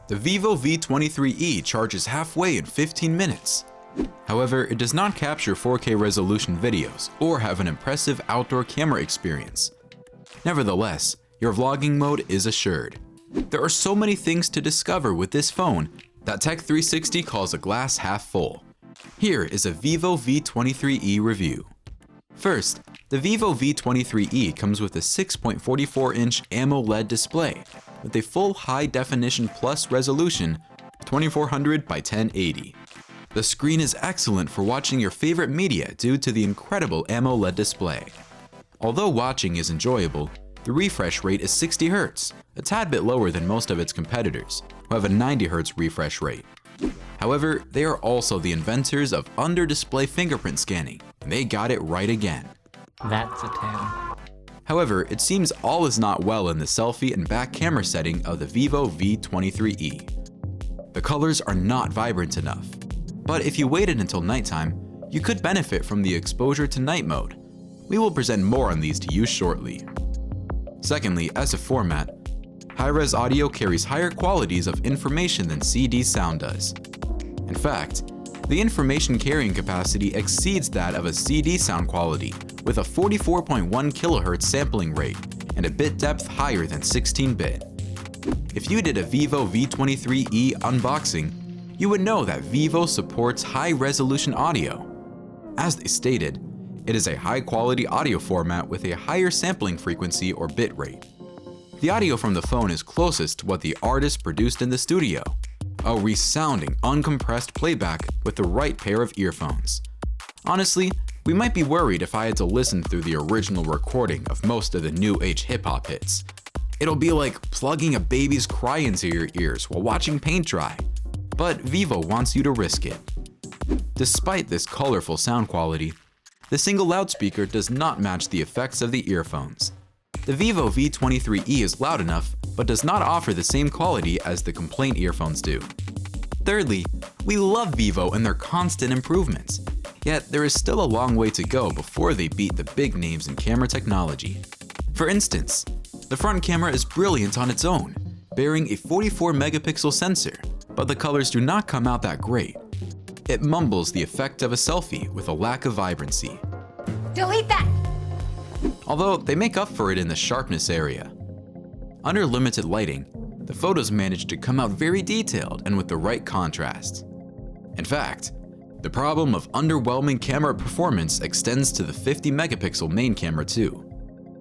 The VIVO v23e charges halfway in 15 minutes. However, it does not capture 4K resolution videos or have an impressive outdoor camera experience. Nevertheless, your vlogging mode is assured. There are so many things to discover with this phone that Tech360 calls a glass half full. Here is a VIVO v23e review. First, the VIVO v23e comes with a 6.44-inch AMOLED display with a full high-definition plus resolution 2400 by 1080. The screen is excellent for watching your favorite media due to the incredible AMOLED display. Although watching is enjoyable, the refresh rate is 60 Hz, a tad bit lower than most of its competitors, who have a 90 Hz refresh rate. However, they are also the inventors of under-display fingerprint scanning, and they got it right again. That's a 10. However, it seems all is not well in the selfie and back camera setting of the VIVO v23e. The colors are not vibrant enough, but if you waited until nighttime, you could benefit from the exposure to night mode. We will present more on these to you shortly. Secondly, as a format, high-res audio carries higher qualities of information than CD sound does. In fact, the information carrying capacity exceeds that of a CD sound quality, with a 44.1 kHz sampling rate and a bit depth higher than 16-bit. If you did a VIVO v23e unboxing, you would know that VIVO supports high-resolution audio. As they stated, it is a high-quality audio format with a higher sampling frequency or bit rate. The audio from the phone is closest to what the artist produced in the studio, a resounding, uncompressed playback with the right pair of earphones. Honestly, we might be worried if I had to listen through the original recording of most of the new age hip-hop hits. It'll be like plugging a baby's cry into your ears while watching paint dry. But VIVO wants you to risk it. Despite this colorful sound quality, the single loudspeaker does not match the effects of the earphones. The VIVO v23e is loud enough, but does not offer the same quality as the complaint earphones do. Thirdly, we love VIVO and their constant improvements, yet there is still a long way to go before they beat the big names in camera technology. For instance, the front camera is brilliant on its own, bearing a 44-megapixel sensor, but the colors do not come out that great. It mumbles the effect of a selfie with a lack of vibrancy. Delete that! Although they make up for it in the sharpness area. Under limited lighting, the photos manage to come out very detailed and with the right contrast. In fact, the problem of underwhelming camera performance extends to the 50-megapixel main camera too.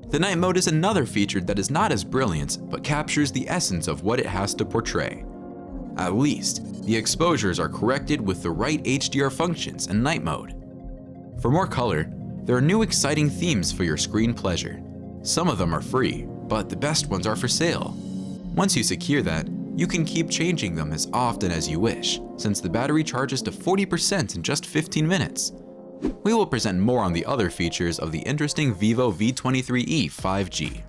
The night mode is another feature that is not as brilliant but captures the essence of what it has to portray. At least, the exposures are corrected with the right HDR functions in night mode. For more color, there are new exciting themes for your screen pleasure. Some of them are free, but the best ones are for sale. Once you secure that, you can keep changing them as often as you wish, since the battery charges to 40% in just 15 minutes. We will present more on the other features of the interesting VIVO v23e 5G.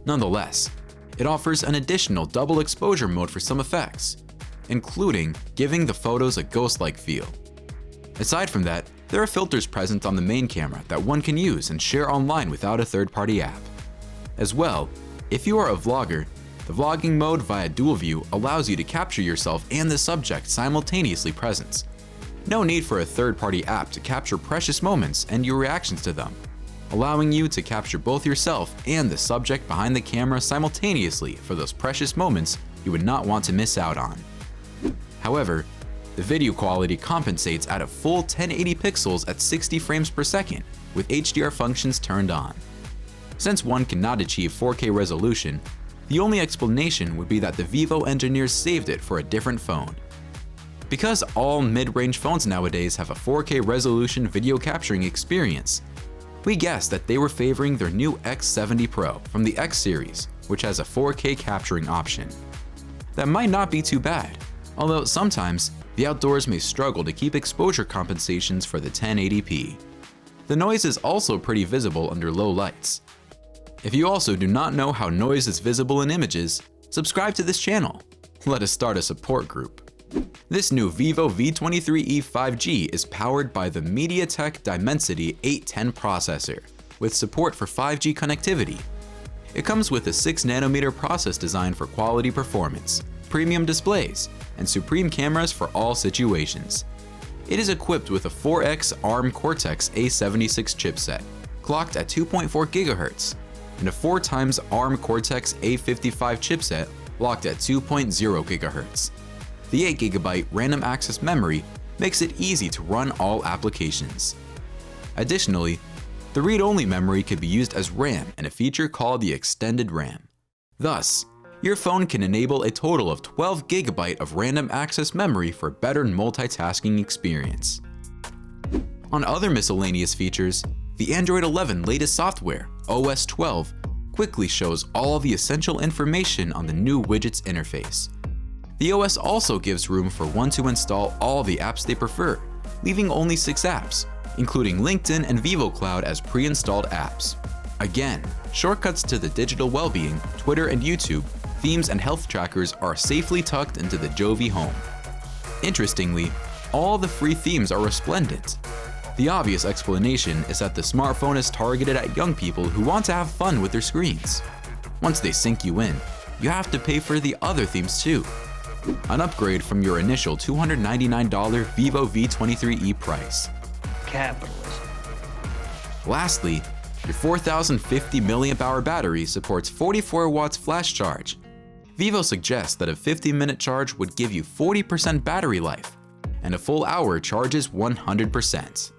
Nonetheless, it offers an additional double exposure mode for some effects, including giving the photos a ghost-like feel. Aside from that, there are filters present on the main camera that one can use and share online without a third-party app. As well, if you are a vlogger, the vlogging mode via dual view allows you to capture yourself and the subject simultaneously present. No need for a third-party app to capture precious moments and your reactions to them, allowing you to capture both yourself and the subject behind the camera simultaneously for those precious moments you would not want to miss out on. However, the video quality compensates at a full 1080 pixels at 60 frames per second with HDR functions turned on. Since one cannot achieve 4K resolution, the only explanation would be that the VIVO engineers saved it for a different phone. Because all mid-range phones nowadays have a 4K resolution video capturing experience, we guessed that they were favoring their new X70 Pro from the X series, which has a 4K capturing option. That might not be too bad, although sometimes the outdoors may struggle to keep exposure compensations for the 1080p. The noise is also pretty visible under low lights. If you also do not know how noise is visible in images, subscribe to this channel. Let us start a support group. This new VIVO v23e 5G is powered by the MediaTek Dimensity 810 processor, with support for 5G connectivity. It comes with a 6nm process design for quality performance, premium displays, and supreme cameras for all situations. It is equipped with a 4X ARM Cortex-A76 chipset, clocked at 2.4 GHz, and a 4x ARM Cortex-A55 chipset, locked at 2.0 GHz. The 8GB random access memory makes it easy to run all applications. Additionally, the read-only memory could be used as RAM in a feature called the extended RAM. Thus, your phone can enable a total of 12 GB of random access memory for better multitasking experience. On other miscellaneous features, the Android 11 latest software, OS 12, quickly shows all the essential information on the new widgets interface. The OS also gives room for one to install all the apps they prefer, leaving only 6 apps, including LinkedIn and VIVO Cloud as pre-installed apps. Again, shortcuts to the digital well-being, Twitter and YouTube, themes and health trackers are safely tucked into the Jovi home. Interestingly, all the free themes are resplendent. The obvious explanation is that the smartphone is targeted at young people who want to have fun with their screens. Once they sink you in, you have to pay for the other themes too, an upgrade from your initial $299 VIVO v23e price. Capitalism. Lastly, your 4050 mAh battery supports 44 watts flash charge. VIVO suggests that a 50-minute charge would give you 40% battery life, and a full hour charges 100%.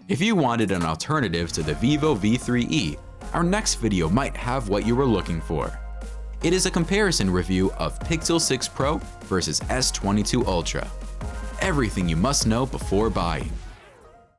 If you wanted an alternative to the VIVO v3e, our next video might have what you were looking for. It is a comparison review of Pixel 6 Pro versus S22 Ultra. Everything you must know before buying.